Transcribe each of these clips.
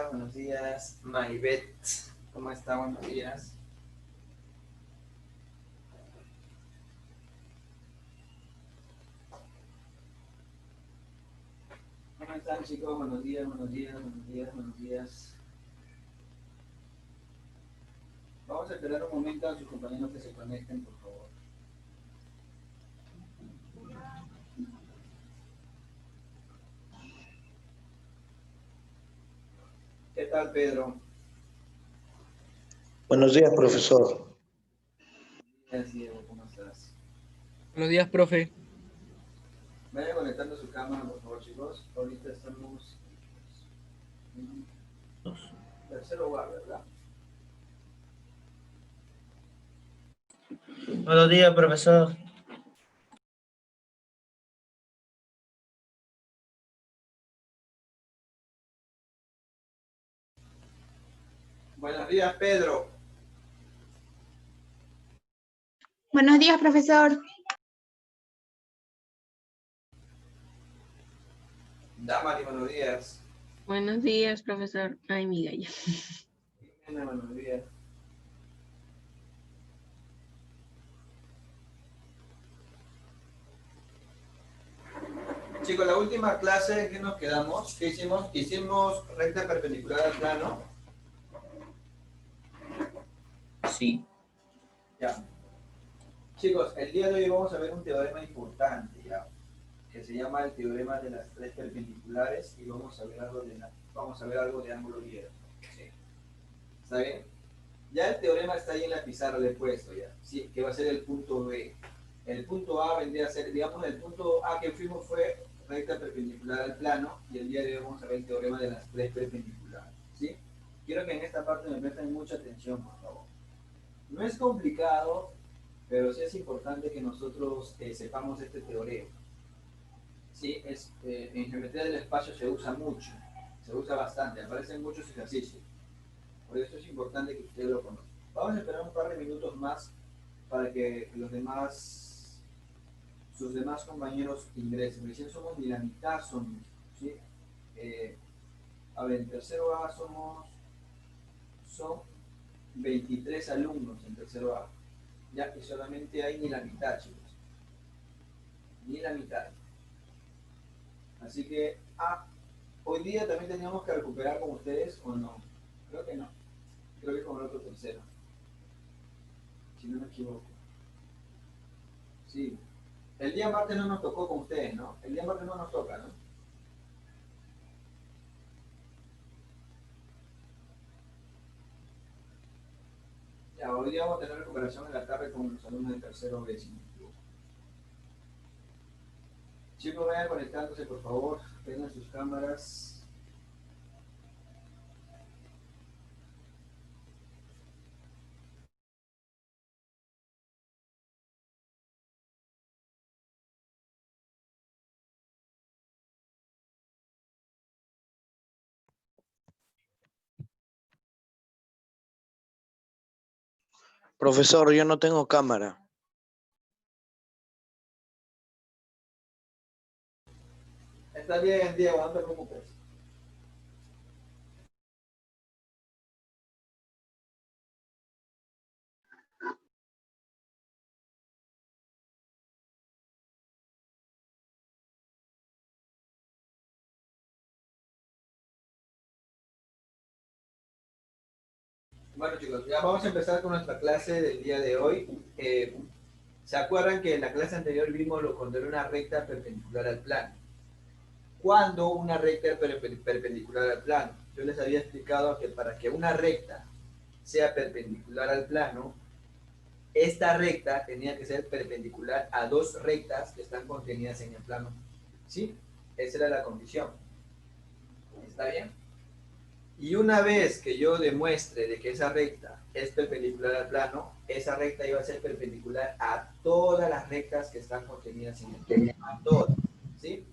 buenos días. Maybet, ¿cómo está? Buenos días. ¿Cómo están, chicos? Buenos días, buenos días, buenos días, buenos días. Vamos a esperar un momento a sus compañeros que se conecten, por favor. ¿Qué tal, Pedro? Buenos días, profesor. Buenos días, Diego, ¿cómo estás? Buenos días, profe. Vayan conectando su cámara, por favor, chicos. Ahorita estamos en tercer lugar, ¿verdad? Buenos días, profesor. Buenos días, Pedro. Buenos días, profesor. Damari, buenos días. Buenos días, profesor. Ay, mi gallo. Jimena, buenos días. Chicos, la última clase que nos quedamos, ¿qué hicimos? Hicimos recta perpendicular al plano. Sí. Ya. Chicos, el día de hoy vamos a ver un teorema importante, ya, que se llama el teorema de las tres perpendiculares y vamos a ver algo de ángulo ibérico. ¿Sí? ¿Está bien? Ya el teorema está ahí en la pizarra, le he puesto ya, ¿sí? Que va a ser el punto B. El punto A vendría a ser, digamos, el punto A que fuimos fue recta perpendicular al plano y el día de hoy vamos a ver el teorema de las tres perpendiculares. ¿Sí? Quiero que en esta parte me presten mucha atención, por favor. No es complicado, pero sí es importante que nosotros sepamos este teorema. ¿Sí? En geometría del espacio se usa mucho, se usa bastante, aparecen muchos ejercicios. Por eso es importante que ustedes lo conozcan. Vamos a esperar un par de minutos más para que sus demás compañeros ingresen. Recién somos ni la mitad, ¿sí? A ver, en tercero A son 23 alumnos en tercero A. Ya que solamente hay ni la mitad, chicos. Ni la mitad. Así que, hoy día también teníamos que recuperar con ustedes, ¿o no? Creo que no. Creo que con el otro tercero. Si no me equivoco. Sí. El día martes no nos tocó con ustedes, ¿no? El día martes no nos toca, ¿no? Ya, hoy día vamos a tener recuperación en la tarde con los alumnos de tercero B. Chicos, vayan conectándose, por favor. Tengan sus cámaras. Profesor, yo no tengo cámara. Está bien, Diego, no te preocupes. Bueno, chicos, ya vamos a empezar con nuestra clase del día de hoy. ¿Se acuerdan que en la clase anterior vimos lo cuando era una recta perpendicular al plano? ¿Cuándo una recta es perpendicular al plano? Yo les había explicado que para que una recta sea perpendicular al plano, esta recta tenía que ser perpendicular a dos rectas que están contenidas en el plano. ¿Sí? Esa era la condición. ¿Está bien? Y una vez que yo demuestre de que esa recta es perpendicular al plano, esa recta iba a ser perpendicular a todas las rectas que están contenidas en el plano. A todas. ¿Sí?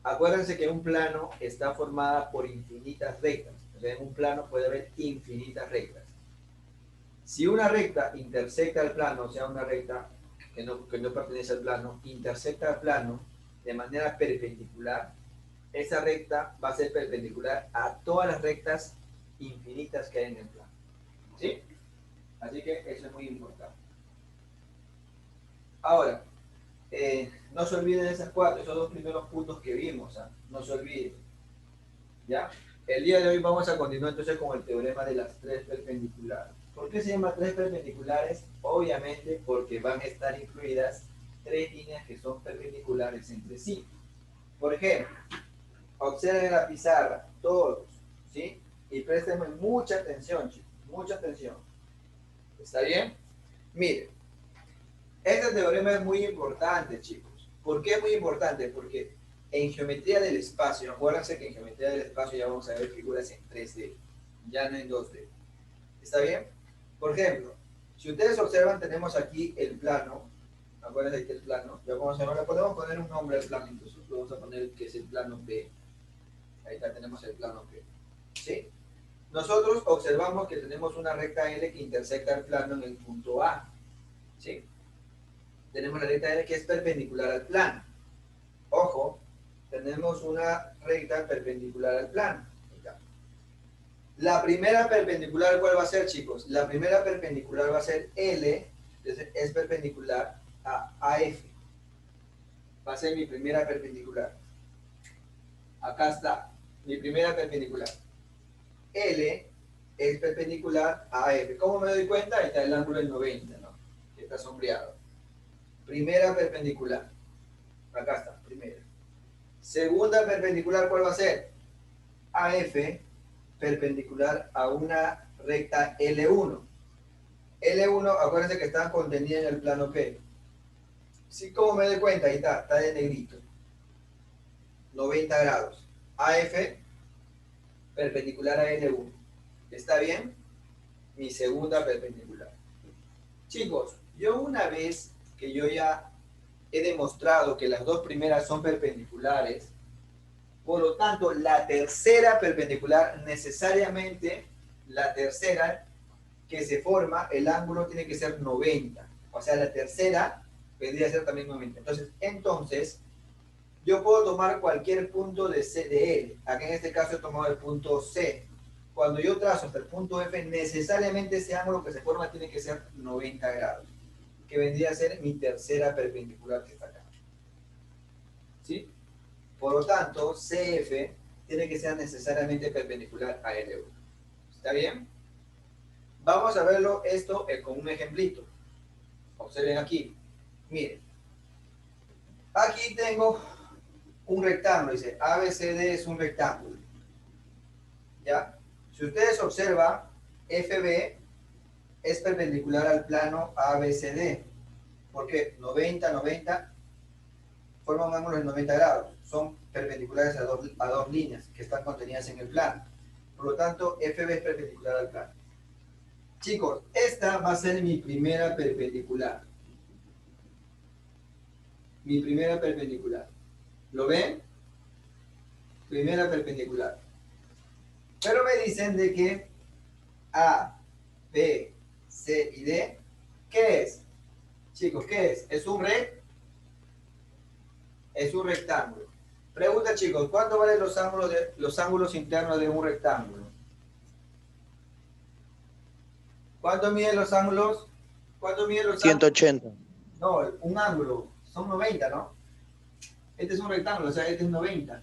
Acuérdense que un plano está formada por infinitas rectas. O sea, en un plano puede haber infinitas rectas. Si una recta intersecta el plano, o sea, una recta que no pertenece al plano, intersecta el plano de manera perpendicular, esa recta va a ser perpendicular a todas las rectas infinitas que hay en el plano. ¿Sí? Así que eso es muy importante. Ahora, no se olviden de esos dos primeros puntos que vimos, ¿ah? No se olviden. ¿Ya? El día de hoy vamos a continuar entonces con el teorema de las tres perpendiculares. ¿Por qué se llama tres perpendiculares? Obviamente porque van a estar incluidas tres líneas que son perpendiculares entre sí. Por ejemplo, observen la pizarra, todos, ¿sí? Y préstenme mucha atención, chicos, mucha atención. ¿Está bien? Miren, este teorema es muy importante, chicos. ¿Por qué es muy importante? Porque en geometría del espacio, acuérdense que en geometría del espacio ya vamos a ver figuras en 3D, ya no en 2D. ¿Está bien? Por ejemplo, si ustedes observan, tenemos aquí el plano. Acuérdense que el plano, ya vamos a ver, le podemos poner un nombre al plano, entonces vamos a poner que es el plano P. Ahí está, tenemos el plano P. ¿Sí? Nosotros observamos que tenemos una recta L que intersecta el plano en el punto A. ¿Sí? Tenemos la recta L que es perpendicular al plano. Ojo, tenemos una recta perpendicular al plano. La primera perpendicular, ¿cuál va a ser, chicos? La primera perpendicular va a ser L, es perpendicular a AF. Va a ser mi primera perpendicular. Acá está, mi primera perpendicular. L es perpendicular a AF. ¿Cómo me doy cuenta? Ahí está el ángulo del 90, ¿no? Que está sombreado. Primera perpendicular. Acá está, primera. Segunda perpendicular, ¿cuál va a ser? AF perpendicular a una recta L1. L1, acuérdense que está contenida en el plano P. ¿Sí? ¿Cómo me doy cuenta? Ahí está de negrito. 90 grados. AF perpendicular a L1. ¿Está bien? Mi segunda perpendicular. Chicos, yo una vez que yo ya he demostrado que las dos primeras son perpendiculares, por lo tanto, la tercera perpendicular, necesariamente, la tercera que se forma, el ángulo tiene que ser 90. O sea, la tercera vendría a ser también 90. Entonces, yo puedo tomar cualquier punto de C de L. Aquí en este caso he tomado el punto C. Cuando yo trazo hasta el punto F, necesariamente ese ángulo que se forma tiene que ser 90 grados, que vendría a ser mi tercera perpendicular que está acá. ¿Sí? Por lo tanto, CF tiene que ser necesariamente perpendicular a L1. ¿Está bien? Vamos a verlo esto con un ejemplito. Observen aquí. Miren. Aquí tengo un rectángulo. Dice ABCD es un rectángulo. ¿Ya? Si ustedes observan, FB es perpendicular al plano ABCD. ¿Por qué? 90, 90 forman un ángulo de 90 grados. Son perpendiculares a dos líneas que están contenidas en el plano. Por lo tanto, FB es perpendicular al plano. Chicos, esta va a ser mi primera perpendicular. Mi primera perpendicular. ¿Lo ven? Primera perpendicular. Pero me dicen de que A, B, C y D, ¿qué es? Chicos, ¿qué es? ¿Es un rectángulo? Pregunta, chicos, ¿cuánto valen los ángulos internos de un rectángulo? ¿Cuánto miden los ángulos? ¿Cuánto miden los ángulos? 180. No, un ángulo. Son 90, ¿no? Este es un rectángulo, o sea, este es 90.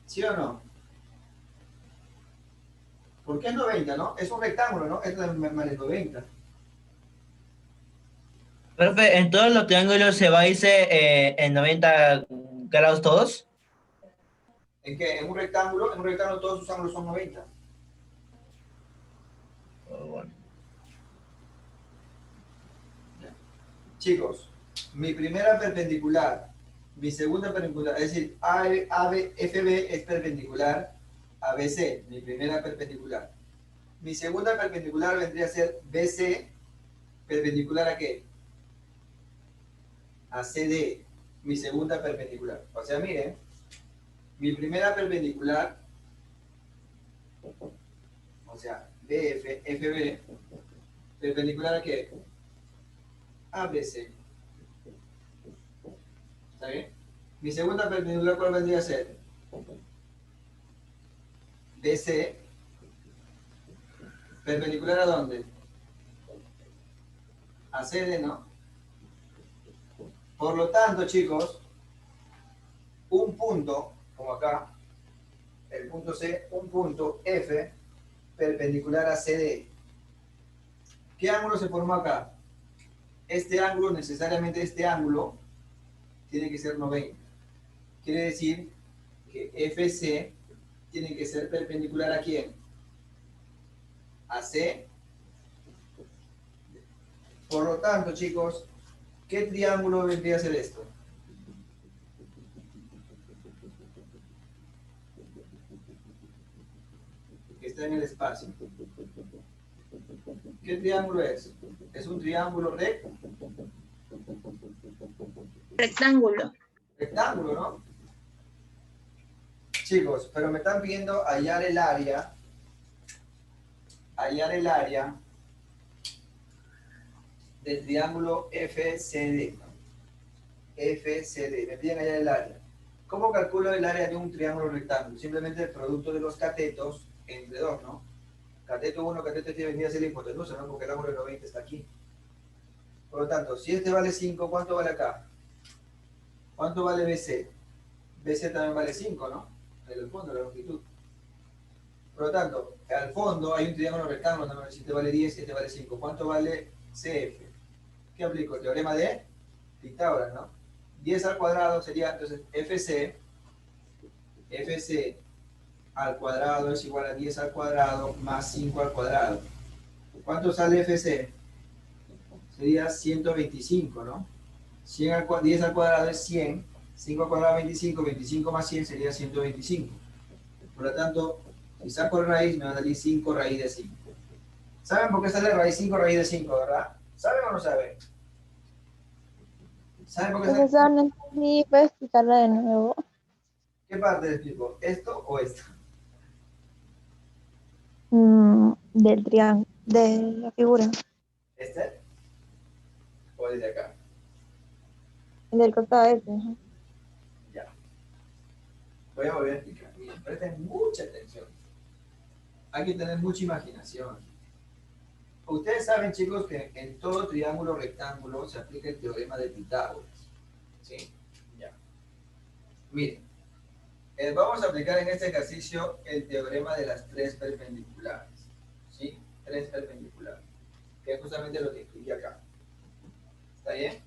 ¿Sí o no? ¿Por qué es 90, no? Es un rectángulo, ¿no? Este es 90. Profe, ¿en todos los triángulos se va a irse en 90 grados todos? ¿En qué? ¿En un rectángulo? En un rectángulo todos sus ángulos son 90. Bueno. Chicos, mi primera perpendicular, mi segunda perpendicular, es decir, FB es perpendicular a BC, mi primera perpendicular. Mi segunda perpendicular vendría a ser BC, perpendicular ¿a qué? A CD, mi segunda perpendicular. O sea, miren, mi primera perpendicular, o sea, BF, FB, perpendicular ¿a qué? ABC. ¿Está bien? Mi segunda perpendicular, ¿cuál vendría a ser? BC, perpendicular ¿a dónde? A CD, ¿no? Por lo tanto, chicos, un punto, como acá, el punto C, un punto F, perpendicular a CD. ¿Qué ángulo se formó acá? Este ángulo, necesariamente este ángulo, tiene que ser 90. Quiere decir que FC tiene que ser perpendicular ¿a quién? A C. Por lo tanto, chicos, ¿qué triángulo vendría a ser esto? Que está en el espacio. ¿Qué triángulo es? ¿Es un triángulo Rectángulo. rectángulo, no? Chicos, pero me están pidiendo hallar el área del triángulo FCD. FCD, me piden hallar el área. ¿Cómo calculo el área de un triángulo rectángulo? Simplemente el producto de los catetos entre dos, ¿no? Cateto 1, cateto 2 vendría a ser la hipotenusa, ¿no? Porque el ángulo de 90 está aquí. Por lo tanto, si este vale 5, ¿cuánto vale acá? ¿Cuánto vale BC? BC también vale 5, ¿no? En el fondo, la longitud. Por lo tanto, al fondo hay un triángulo rectángulo, ¿no? Si este vale 10, este vale 5. ¿Cuánto vale CF? ¿Qué aplico? El teorema de Pitágoras, ¿no? 10 al cuadrado sería, entonces, FC al cuadrado es igual a 10 al cuadrado más 5 al cuadrado. ¿Cuánto sale FC? Sería 125, ¿no? 10 al cuadrado es 100, 5 al cuadrado 25, 25 más 100 sería 125. Por lo tanto, si saco raíz, me va a salir 5 raíz de 5. ¿Saben por qué sale raíz 5 raíz de 5, verdad? ¿Saben o no saben? ¿Saben por qué sale? Profesor, no entendí, ¿puede explicarla de nuevo? ¿Qué parte les explico? ¿Esto o esto? Del triángulo, de la figura, ¿Este? ¿O desde acá? del costado ese. Ajá. Ya. Voy a volver a explicar. Miren, presten mucha atención. Hay que tener mucha imaginación. Ustedes saben, chicos, que en todo triángulo rectángulo se aplica el teorema de Pitágoras. ¿Sí? Ya. Miren, vamos a aplicar en este ejercicio el teorema de las tres perpendiculares. ¿Sí? Tres perpendiculares. Que es justamente lo que escribí acá. ¿Está bien?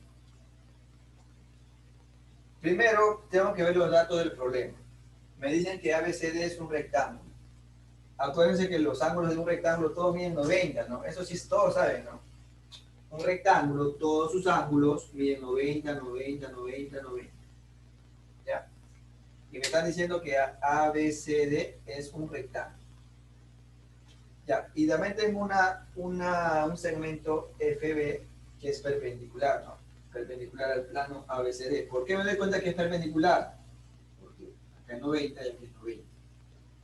Primero, tengo que ver los datos del problema. Me dicen que ABCD es un rectángulo. Acuérdense que los ángulos de un rectángulo todos miden 90, ¿no? Eso sí todos saben, ¿no? Un rectángulo, todos sus ángulos miden 90, 90, 90, 90. ¿Ya? Y me están diciendo que ABCD es un rectángulo. Ya, y también tengo un segmento FB que es perpendicular, ¿no? Perpendicular al plano ABCD. ¿Por qué me doy cuenta que es perpendicular? Porque acá es 90 y aquí es 90.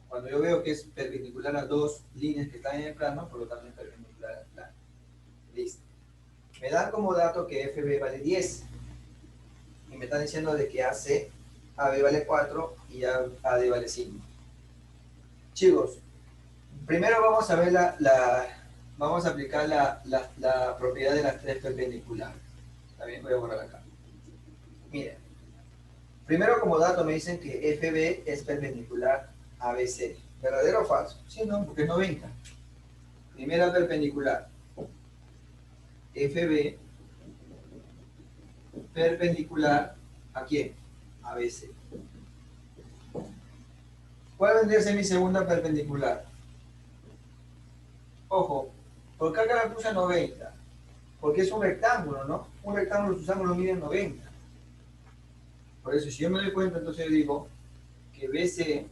Cuando yo veo que es perpendicular a dos líneas que están en el plano, por lo tanto es perpendicular al plano. Listo. Me dan como dato que FB vale 10. Y me están diciendo de que AB vale 4 y AD vale 5. Chicos, primero vamos a ver vamos a aplicar la propiedad de las tres perpendiculares. También voy a borrar acá. Miren, primero como dato me dicen que FB es perpendicular a ABC. ¿Verdadero o falso? Sí, no, porque es 90. Primera perpendicular. FB perpendicular ¿a quién? A BC. ¿Cuál vendría a ser mi segunda perpendicular? Ojo, ¿por qué acá la puse a 90? Porque es un rectángulo, ¿no? Un rectángulo, sus ángulos miden 90. Por eso, si yo me doy cuenta, entonces yo digo que BC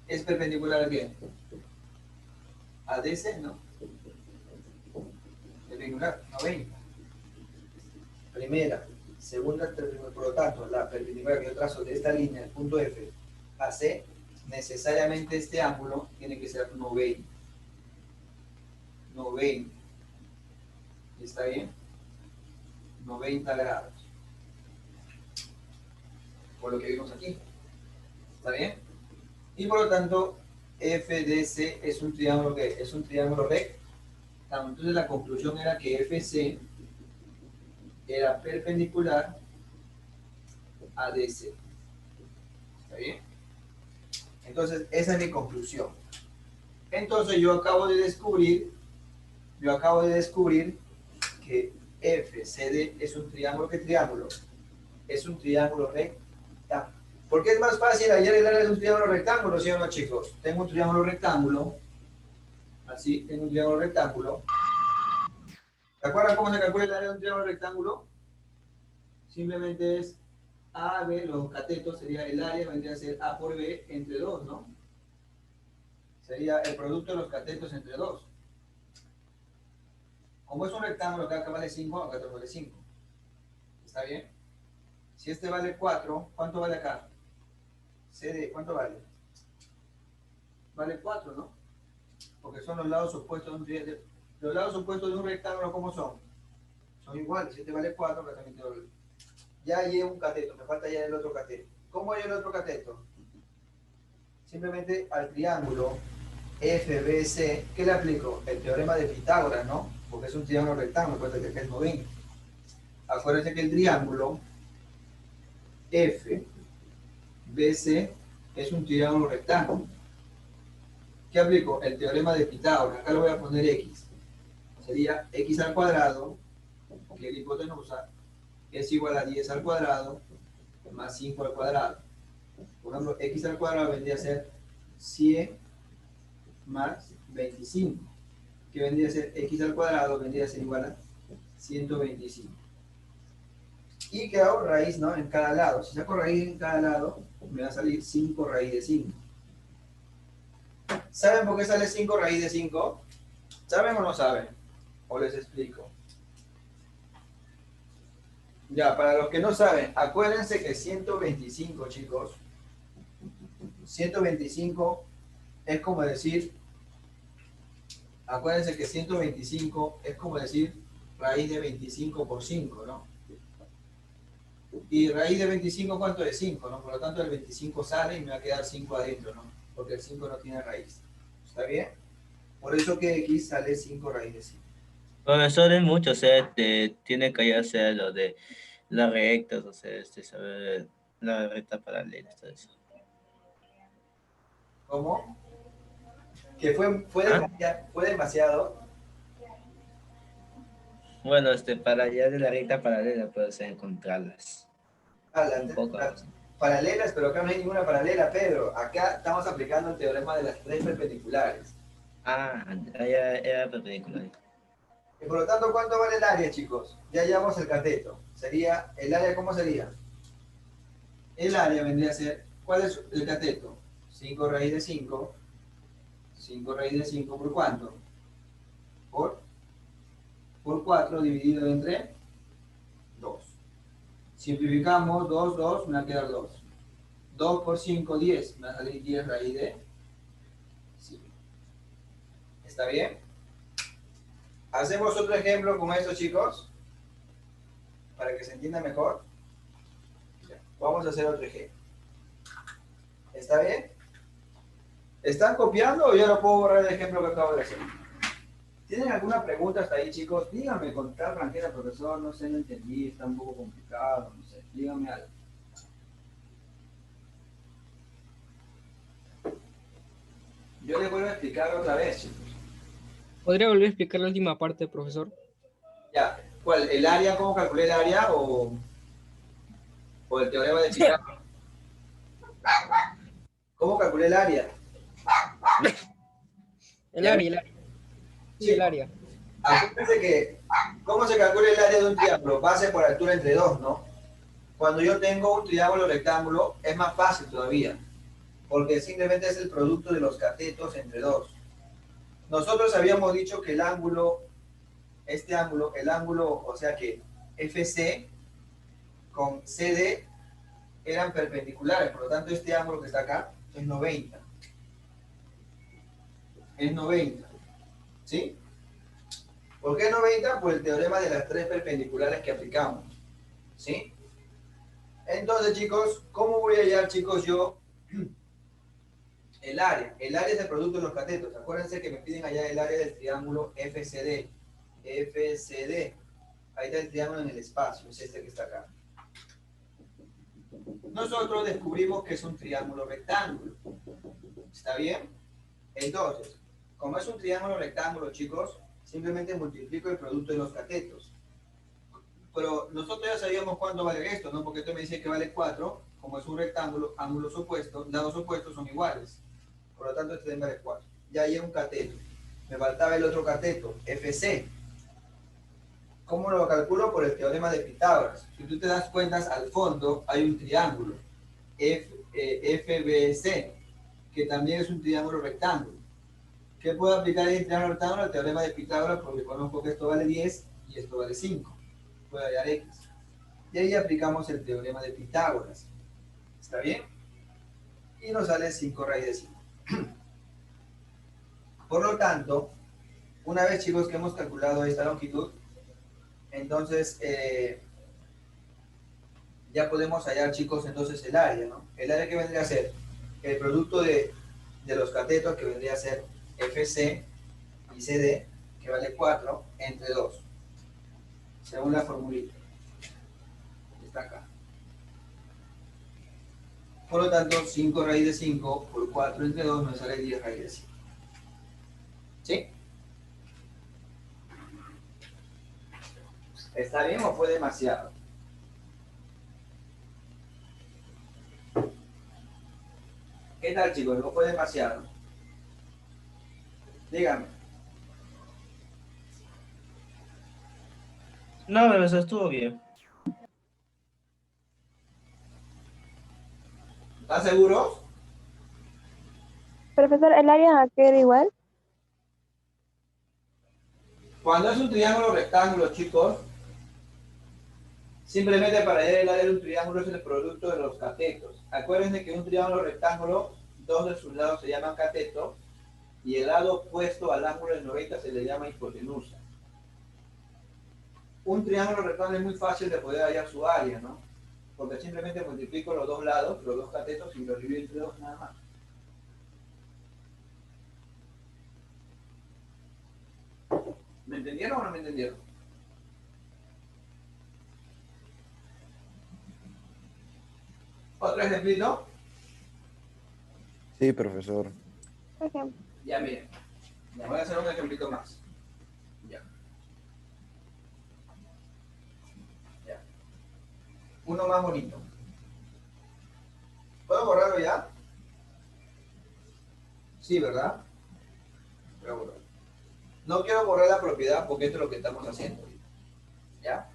es perpendicular ¿a quién? A DC, ¿no? Perpendicular, 90. Primera, segunda, tercera, por lo tanto, la perpendicular que yo trazo de esta línea, el punto F, a C, necesariamente este ángulo tiene que ser 90. 90. ¿Está bien? 90 grados. por lo que vimos aquí. ¿Está bien? Y por lo tanto, FDC es un triángulo que es un triángulo recto. Entonces la conclusión era que FC era perpendicular a DC. ¿Está bien? Entonces, esa es mi conclusión. Entonces, yo acabo de descubrir que FCD es un triángulo. ¿Qué triángulo? Es un triángulo recto. ¿Por qué es más fácil hallar el área de un triángulo rectángulo, sí o no, chicos? Tengo un triángulo rectángulo. Así, tengo un triángulo rectángulo. ¿Se acuerdan cómo se calcula el área de un triángulo rectángulo? Simplemente es A, B, los catetos sería el área, vendría a ser A por B entre 2, ¿no? Sería el producto de los catetos entre 2. Como es un rectángulo que acá vale 5, acá otro vale 5. ¿Está bien? Si este vale 4, ¿cuánto vale acá? CD, ¿cuánto vale? Vale 4, ¿no? Porque son los lados opuestos de un triángulo. Los lados opuestos de un rectángulo, ¿cómo son? Son iguales. Si este vale 4, acá también te vale. Ya hallé un cateto, me falta ya el otro cateto. ¿Cómo hay el otro cateto? Simplemente al triángulo FBC, ¿qué le aplico? El teorema de Pitágoras, ¿no? Porque es un triángulo rectángulo, acuérdense que es 90. Acuérdense que el triángulo FBC es un triángulo rectángulo. ¿Qué aplico? El teorema de Pitágoras. Acá le voy a poner X. Sería X al cuadrado, que es la hipotenusa, es igual a 10 al cuadrado más 5 al cuadrado. Por ejemplo, X al cuadrado vendría a ser 100 más 25. Que vendría a ser X al cuadrado, vendría a ser igual a 125. Y que hago raíz, ¿no? En cada lado. Si saco raíz en cada lado, me va a salir 5 raíz de 5. ¿Saben por qué sale 5 raíz de 5? ¿Saben o no saben? O les explico. Ya, para los que no saben, acuérdense que 125, chicos, 125 es como decir, acuérdense que 125 es como decir raíz de 25 por 5, ¿no? Y raíz de 25, ¿cuánto es? 5, ¿no? Por lo tanto, el 25 sale y me va a quedar 5 adentro, ¿no? Porque el 5 no tiene raíz. ¿Está bien? Por eso que X sale 5 raíz de 5. Profesor, es mucho, o sea, tiene que hacer lo de las rectas, o sea, saber la recta paralela, todo eso. ¿Cómo? Que fue demasiado. Bueno, para allá de la recta paralela puedes encontrarlas. Un poco. Paralelas, pero acá no hay ninguna paralela, Pedro. Acá estamos aplicando el teorema de las tres perpendiculares. Ah, allá era perpendicular. Y por lo tanto, ¿cuánto vale el área, chicos? Ya llevamos el cateto. Sería, ¿el área cómo sería? El área vendría a ser, ¿cuál es el cateto? 5 raíz de 5. 5 raíz de 5 por cuánto? Por 4 dividido entre 2. Simplificamos 2, 2, me va a quedar 2. 2 por 5, 10. Me va a salir 10 raíz de 5. ¿Está bien? Hacemos otro ejemplo con esto, chicos, para que se entienda mejor. Vamos a hacer otro ejemplo. ¿Está bien? ¿Están copiando o yo no puedo borrar el ejemplo que acabo de hacer? ¿Tienen alguna pregunta hasta ahí, chicos? Díganme con tal franqueza, profesor, no sé, no entendí, está un poco complicado, no sé, díganme algo. Yo les vuelvo a explicar otra vez, chicos. ¿Podría volver a explicar la última parte, profesor? Ya, ¿cuál? ¿El área? ¿Cómo calculé el área? ¿O el teorema de Pitágoras? ¿Cómo calculé el área? El área. Sí, el área. Acuérdense que, ¿cómo se calcula el área de un triángulo? Base por altura entre 2, ¿no? Cuando yo tengo un triángulo rectángulo, es más fácil todavía, porque simplemente es el producto de los catetos entre 2. Nosotros habíamos dicho que el ángulo, o sea que FC con CD eran perpendiculares, por lo tanto este ángulo que está acá es 90. Es 90. ¿Sí? ¿Por qué 90? Por el teorema de las tres perpendiculares que aplicamos. ¿Sí? Entonces, chicos, ¿cómo voy a hallar, chicos, yo el área? El área es el producto de los catetos. Acuérdense que me piden hallar el área del triángulo FCD. FCD. Ahí está el triángulo en el espacio, es este que está acá. Nosotros descubrimos que es un triángulo rectángulo. ¿Está bien? Entonces, como es un triángulo rectángulo, chicos, simplemente multiplico el producto de los catetos. Pero nosotros ya sabíamos cuánto vale esto, ¿no? Porque esto me dice que vale 4. Como es un rectángulo, ángulos opuestos, lados opuestos son iguales. Por lo tanto, este también vale 4. Ya hay un cateto. Me faltaba el otro cateto, FC. ¿Cómo lo calculo? Por el teorema de Pitágoras. Si tú te das cuenta, al fondo hay un triángulo, FBC, que también es un triángulo rectángulo. ¿Qué puedo aplicar en el triángulo rectángulo? El teorema de Pitágoras, porque conozco que esto vale 10 y esto vale 5. Puedo hallar X. Y ahí aplicamos el teorema de Pitágoras. ¿Está bien? Y nos sale 5 raíz de 5. Por lo tanto, una vez, chicos, que hemos calculado esta longitud, entonces ya podemos hallar, chicos, entonces el área, ¿no? El área que vendría a ser el producto de los catetos, que vendría a ser FC y CD, que vale 4, entre 2, según la formulita. Está acá. Por lo tanto, 5 raíz de 5 por 4 entre 2 me sale 10 raíz de 5. ¿Sí? ¿Está bien o fue demasiado? ¿Qué tal, chicos? ¿No fue demasiado? Díganme. No, profesor, estuvo bien. ¿Están seguros? Profesor, ¿el área va a quedar igual? Cuando es un triángulo rectángulo, chicos, simplemente para hallar el área de un triángulo es el producto de los catetos. Acuérdense que un triángulo rectángulo, dos de sus lados se llaman cateto y el lado opuesto al ángulo de 90 se le llama hipotenusa. Un triángulo rectángulo es muy fácil de poder hallar su área, ¿no? Porque simplemente multiplico los dos lados, los dos catetos y los divido entre dos nada más. ¿Me entendieron o no me entendieron? ¿Otro ejemplito? Sí, profesor. Por ejemplo. Ya miren, les voy a hacer un ejemplito más. Ya. Ya. Uno más bonito. ¿Puedo borrarlo ya? Sí, ¿verdad? Voy a borrar. No quiero borrar la propiedad porque esto es lo que estamos haciendo. ¿Ya?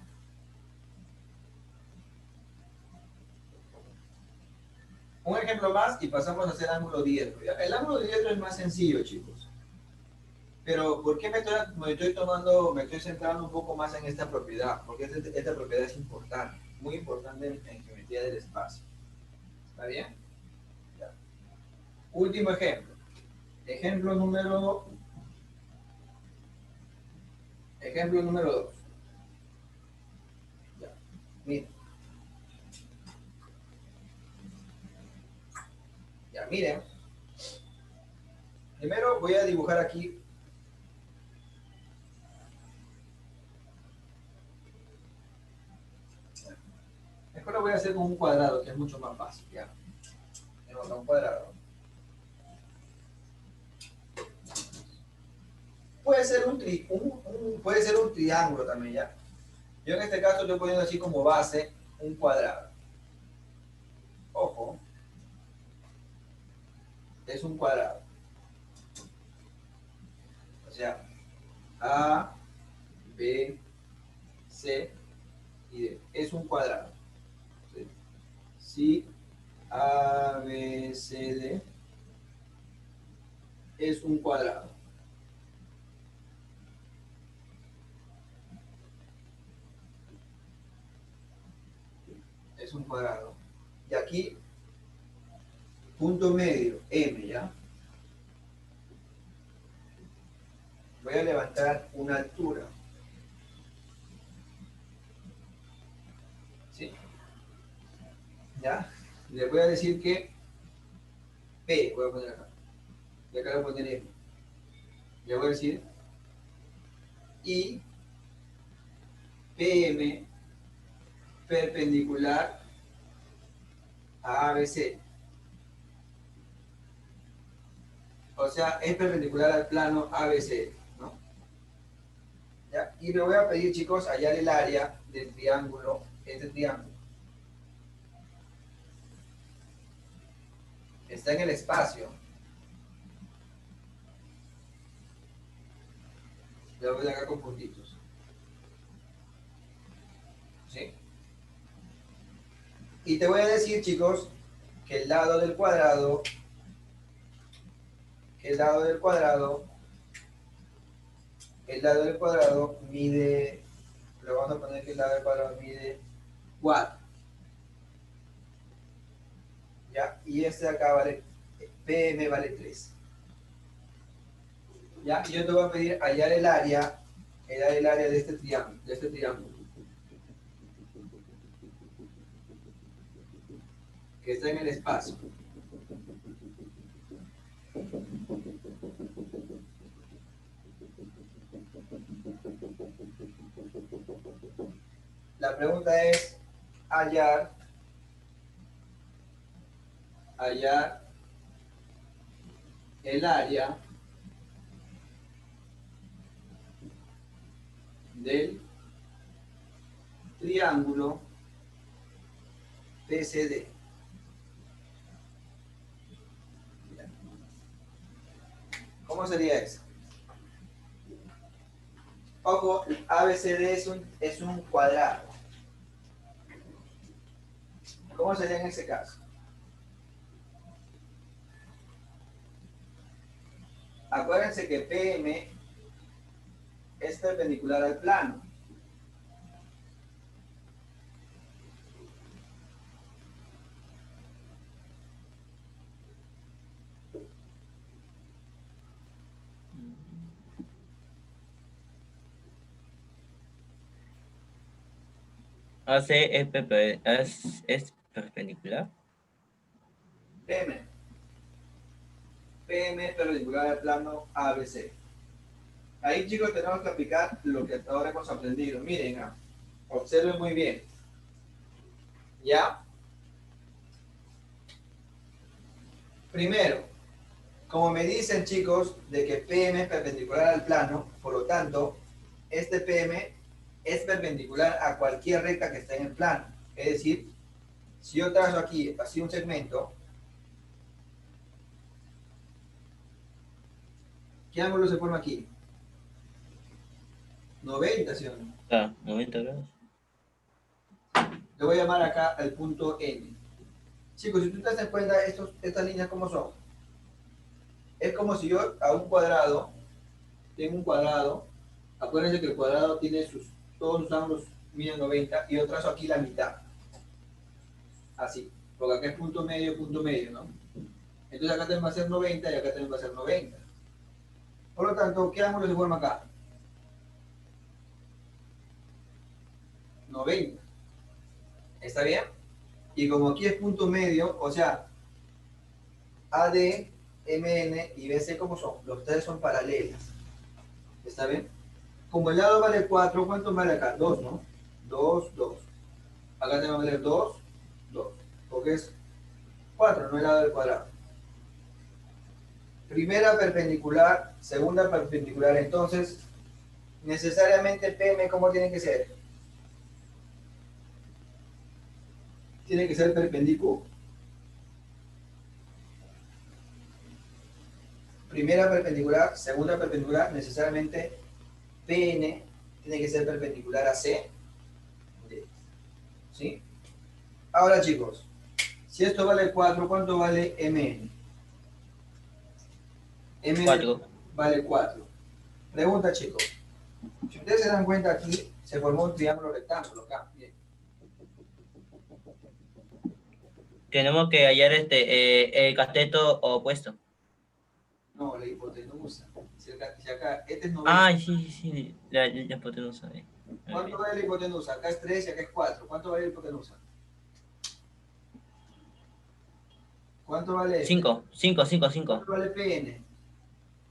Un ejemplo más y pasamos a hacer ángulo diedro. ¿Ya? El ángulo diedro es más sencillo, chicos. Pero ¿por qué me estoy centrando un poco más en esta propiedad? Porque esta propiedad es importante, muy importante en geometría del espacio. ¿Está bien? Ya. Último ejemplo. Ejemplo número 2. Ya. Miren. Ya, miren. Primero voy a dibujar aquí. Mejor lo voy a hacer con un cuadrado, que es mucho más fácil. Ya. Tengo acá un cuadrado. Puede ser puede ser un triángulo también, ¿ya? Yo en este caso estoy poniendo así como base un cuadrado. Ojo. Es un cuadrado. O sea, A, B, C y D. Es un cuadrado. ¿Sí? Si A, B, C, D es un cuadrado. Es un cuadrado. Y aquí, punto medio, M, ¿ya? Voy a levantar una altura. ¿Sí? ¿Ya? Le voy a decir que P, voy a poner acá. Y acá voy a poner M. Le voy a decir I, PM, perpendicular a ABC. O sea, es perpendicular al plano ABC, ¿no? ¿Ya? Y le voy a pedir, chicos, hallar el área del triángulo, este triángulo. Está en el espacio. Le voy a acá con puntitos. ¿Sí? Y te voy a decir, chicos, que el lado del cuadrado, mide, lo vamos a poner que el lado del cuadrado mide 4. ¿Ya? Y este de acá vale, PM vale 3. ¿Ya? Y yo te voy a pedir hallar el área de este triángulo, que está en el espacio. La pregunta es hallar el área del triángulo PCD. ¿Cómo sería eso? Ojo, ABCD es un cuadrado. ¿Cómo sería en ese caso? Acuérdense que PM es perpendicular al plano. AC es perpendicular. PM es perpendicular al plano ABC. Ahí, chicos, tenemos que aplicar lo que hasta ahora hemos aprendido. Miren, observen muy bien. ¿Ya? Primero, como me dicen, chicos, de que PM es perpendicular al plano, por lo tanto, este PM es perpendicular a cualquier recta que esté en el plano. Es decir, si yo trazo aquí así un segmento, ¿qué ángulo se forma aquí? 90, ¿sí o no? Ah, 90 grados. Le voy a llamar acá al punto N. Chicos, si tú te das cuenta, estas líneas, ¿cómo son? Es como si yo a un cuadrado, tengo un cuadrado, acuérdense que el cuadrado tiene todos sus ángulos miden 90, y yo trazo aquí la mitad. Así, porque acá es punto medio, ¿no? Entonces acá también va a ser 90 y acá también va a ser 90. Por lo tanto, ¿qué ángulo se forma acá? 90. ¿Está bien? Y como aquí es punto medio, o sea, AD, MN y BC, ¿cómo son? Los tres son paralelas. ¿Está bien? Como el lado vale 4, ¿cuánto vale acá? 2, ¿no? 2, 2. Acá tenemos que valer 2, 2. Porque es 4, no el lado del cuadrado. Primera perpendicular, segunda perpendicular. Entonces, necesariamente PM, ¿cómo tiene que ser? Tiene que ser perpendicular. Primera perpendicular, segunda perpendicular, necesariamente PN tiene que ser perpendicular a C. ¿Sí? Ahora, chicos, si esto vale 4, ¿cuánto vale MN? MN 4. vale 4. Pregunta, chicos. Si ustedes se dan cuenta aquí, se formó un triángulo rectángulo acá. Bien. Tenemos que hallar el cateto opuesto. No, la hipotenusa. Si acá, este es 90. Ah, sí, la hipotenusa. ¿Cuánto vale la hipotenusa? Acá es 3 y acá es 4. ¿Cuánto vale la hipotenusa? ¿Cuánto vale este? 5, 5, 5, 5. ¿Cuánto vale PN?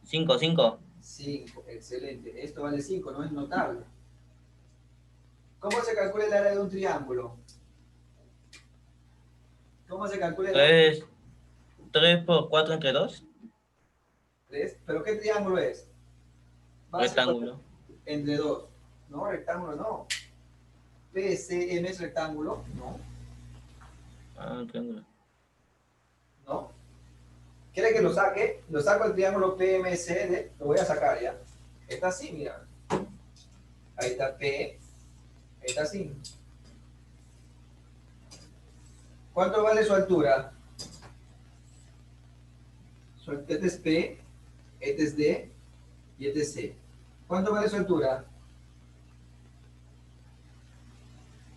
5, 5. 5, excelente. Esto vale 5, no es notable. ¿Cómo se calcula el área de un triángulo? ¿Cómo se calcula el área de 3 por 4 entre 2. 3? ¿Pero qué triángulo es? Base Rectángulo. entre 2. No, rectángulo no. PCM es rectángulo. No, Ah, triángulo. no. ¿Quiere que lo saque? Lo saco el triángulo PMCD. Lo voy a sacar ya. Está así, mira. Ahí está P. Está así. ¿Cuánto vale su altura? Este es P, este es D y este es C. ¿Cuánto vale su altura?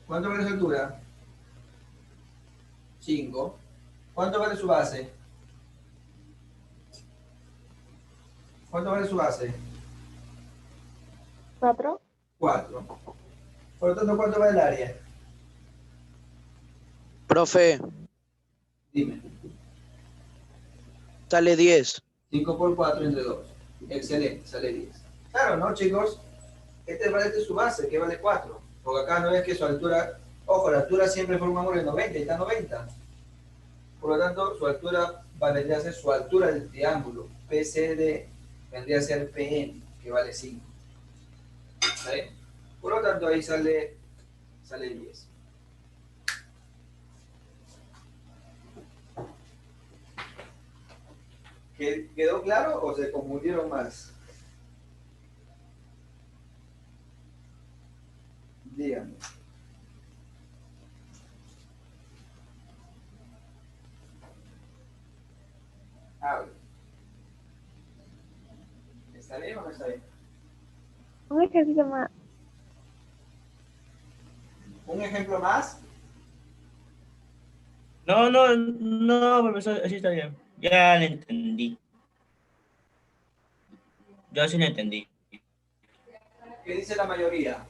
¿Cuánto vale su altura? 5. ¿Cuánto vale su base? ¿Cuánto vale su base? 4. 4. Por lo tanto, ¿cuánto vale el área? Profe, Dime. sale 10. 5 por 4 entre 2. Excelente, sale 10. Claro, ¿no, chicos? Este vale su base, que vale 4. Porque acá no es que su altura... Ojo, la altura siempre fue un ángulo de 90, y está 90. Por lo tanto, su altura vendría a ser su altura del triángulo. PCD vendría a ser PN, que vale 5. ¿Vale? Por lo tanto, ahí sale 10. ¿Quedó claro o se confundieron más? Díganme. Hable. ¿Está bien o no está bien? Un ejercicio más. ¿Un ejemplo más? No, profesor, así está bien. Ya lo entendí. Yo sí lo entendí. ¿Qué dice la mayoría?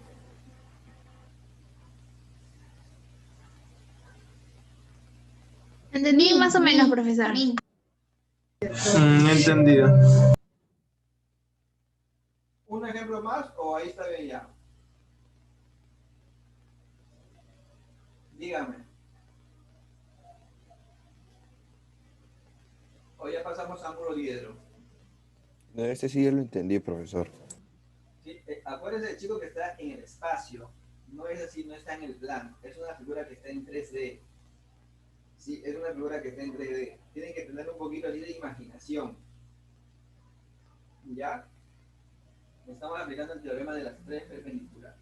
Entendí más o menos, profesor. Entendido. ¿Un ejemplo más o ahí está bien ya? Dígame. O ya pasamos a ángulo diedro. No, este sí ya lo entendí, profesor. ¿Sí? Acuérdense, chico, que está en el espacio. No es así, no está en el plano. Es una figura que está en 3D. Sí, es una figura que está en 3D. Tienen que tener un poquito allí de imaginación. ¿Ya? Estamos aplicando el teorema de las tres perpendiculares.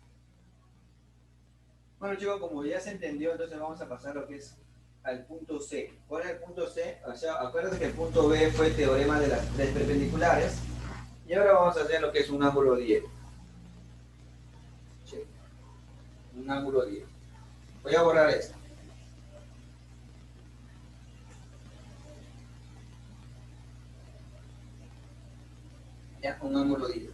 Bueno, chicos, como ya se entendió, entonces vamos a pasar a lo que es al punto C. ¿Cuál es el punto C? O sea, acuérdense que el punto B fue el teorema de las tres perpendiculares. Y ahora vamos a hacer lo que es un ángulo 10. Sí. Un ángulo 10. Voy a borrar esto. Ya, un ángulo 10.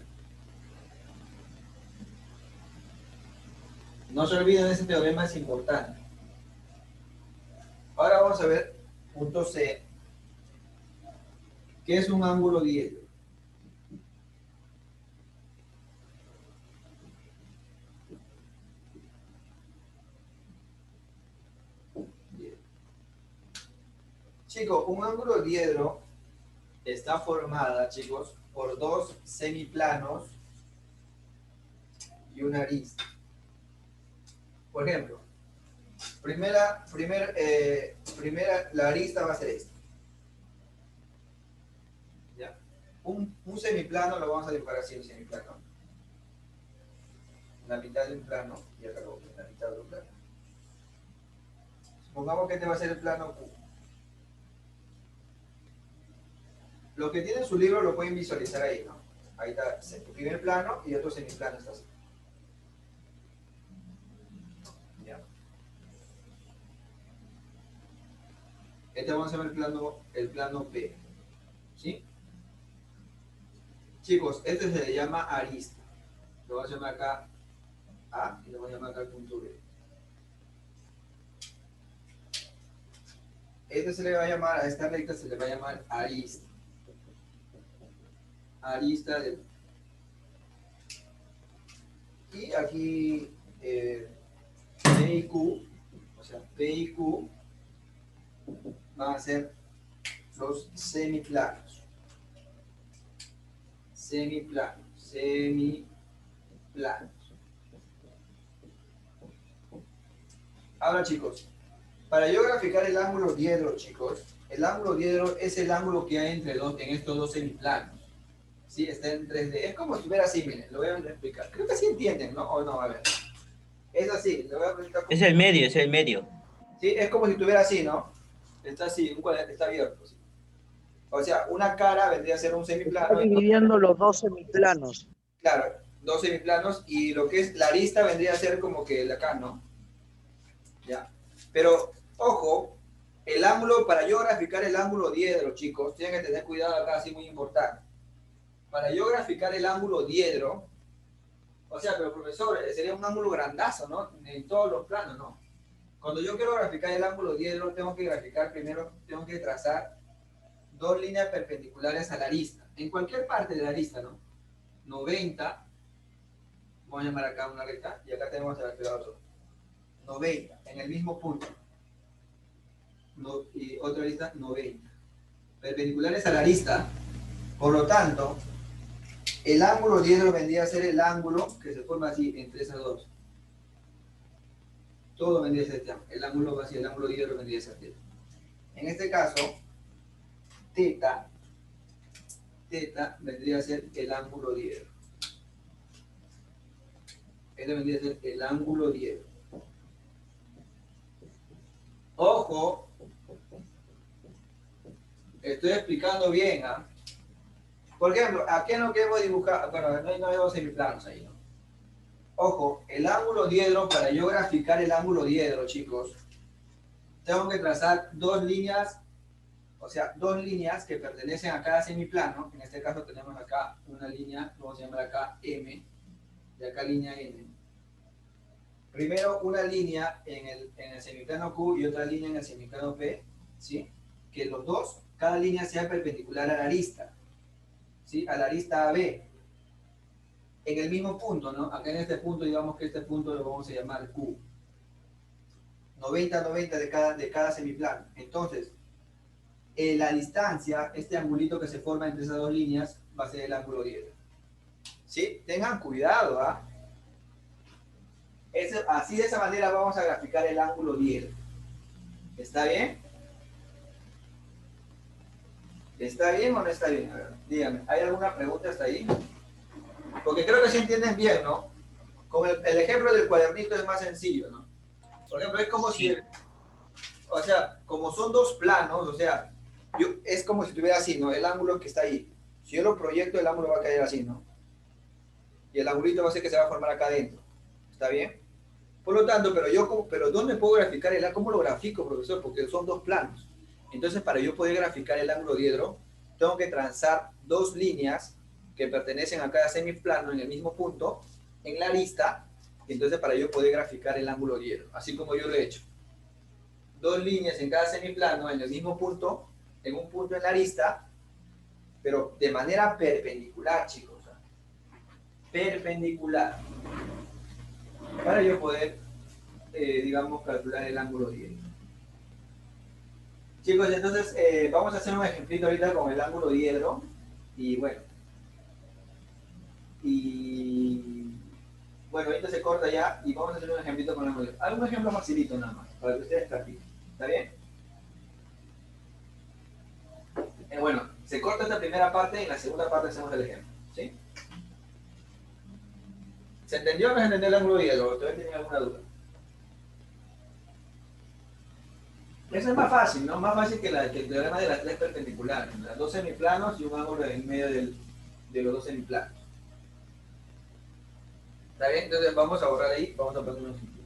No se olviden, ese teorema es importante. Ahora vamos a ver punto C, que es un ángulo 10. Chicos, un ángulo diedro está formada, chicos, por dos semiplanos y una arista. Por ejemplo, primera, la arista va a ser esta. ¿Ya? Un semiplano lo vamos a dibujar así, un semiplano. La mitad de un plano y acá la mitad de un plano. Supongamos que este va a ser el plano Q. Lo que tiene en su libro lo pueden visualizar ahí, ¿no? Ahí está el primer plano y otro semiplano está así. ¿Ya? Este vamos a ver el plano P. ¿Sí? Chicos, este se le llama arista. Lo voy a llamar acá A y lo voy a llamar acá el punto B. Este se le va a llamar, a esta recta se le va a llamar arista. Arista de... Y aquí P y Q, o sea, P y Q van a ser los semiplanos. Semiplanos. Ahora, chicos, para yo graficar el ángulo diedro, chicos, el ángulo diedro es el ángulo que hay entre en estos dos semiplanos. ¿Sí? Está en 3D. Es como si estuviera así, miren, lo voy a explicar. Creo que sí entienden, ¿no? O no, a ver. Es así, lo voy a explicar. Es el medio, es el medio. Sí, es como si estuviera así, ¿no? Está así, un cuadrante está abierto. ¿Sí? O sea, una cara vendría a ser un semiplano. Está dividiendo los dos semiplanos. Claro, dos semiplanos, y lo que es la arista vendría a ser como que el acá, ¿no? Ya. Pero, ojo, el ángulo, para yo graficar el ángulo diedro, chicos, tienen que tener cuidado acá, así muy importante. Para yo graficar el ángulo diedro, o sea, pero profesor, sería un ángulo grandazo, ¿no? En todos los planos, ¿no? Cuando yo quiero graficar el ángulo diedro, tengo que graficar primero, tengo que trazar dos líneas perpendiculares a la arista, en cualquier parte de la arista, ¿no? 90, vamos a llamar acá una recta, y acá tenemos el otro. 90, en el mismo punto. No, y otra arista, 90. Perpendiculares a la arista, por lo tanto, el ángulo diedro vendría a ser el ángulo que se forma así entre esas dos. Todo vendría a ser este ángulo. El ángulo así, el ángulo diedro vendría a ser θ. En este caso, θ vendría a ser el ángulo diedro. Este vendría a ser el ángulo diedro. Ojo, estoy explicando bien, ¿ah? Por ejemplo, aquí no queremos dibujar, bueno, no hay dos semiplanos ahí, ¿no? Ojo, el ángulo diedro, para yo graficar el ángulo diedro, chicos, tengo que trazar dos líneas, o sea, dos líneas que pertenecen a cada semiplano. En este caso tenemos acá una línea, vamos a llamar acá M, y acá línea N. Primero una línea en el semiplano Q y otra línea en el semiplano P, ¿sí? Que los dos, cada línea sea perpendicular a la arista, ¿sí? A la arista AB. En el mismo punto, ¿no? Acá en este punto, digamos que este punto lo vamos a llamar Q. 90-90 de cada semiplano. Entonces, la distancia, este angulito que se forma entre esas dos líneas, va a ser el ángulo diedro. ¿Sí? Tengan cuidado, ¿ah? Así de esa manera vamos a graficar el ángulo diedro. ¿Está bien? ¿Está bien o no está bien? A ver, díganme, ¿hay alguna pregunta hasta ahí? Porque creo que sí entienden bien, ¿no? Con el ejemplo del cuadernito es más sencillo, ¿no? Por ejemplo, es como si, o sea, como son dos planos, o sea, es como si tuviera así, ¿no? El ángulo que está ahí. Si yo lo proyecto, el ángulo va a caer así, ¿no? Y el angulito va a ser que se va a formar acá adentro. ¿Está bien? Por lo tanto, pero ¿dónde puedo graficar el ángulo? ¿Cómo lo grafico, profesor? Porque son dos planos. Entonces, para yo poder graficar el ángulo diedro, tengo que trazar dos líneas que pertenecen a cada semiplano en el mismo punto, en la arista, y entonces para yo poder graficar el ángulo diedro, así como yo lo he hecho. Dos líneas en cada semiplano en el mismo punto, en un punto en la arista, pero de manera perpendicular, chicos. Perpendicular. Para yo poder, digamos, calcular el ángulo diedro. Chicos, entonces vamos a hacer un ejemplito ahorita con el ángulo diedro. Y bueno, ahorita se corta ya y vamos a hacer un ejemplito con el ángulo diedro. Algún ejemplo facilito nada más, para que ustedes practiquen. ¿Está bien? Bueno, se corta esta primera parte y en la segunda parte hacemos el ejemplo. ¿Sí? ¿Se entendió o no se entendió el ángulo diedro? ¿Todavía tienen alguna duda? Eso es más fácil, ¿no? Más fácil que el teorema de las tres perpendiculares. Las dos semiplanos y un ángulo en medio de los dos semiplanos. ¿Está bien? Entonces vamos a borrar ahí, vamos a poner un ejemplo.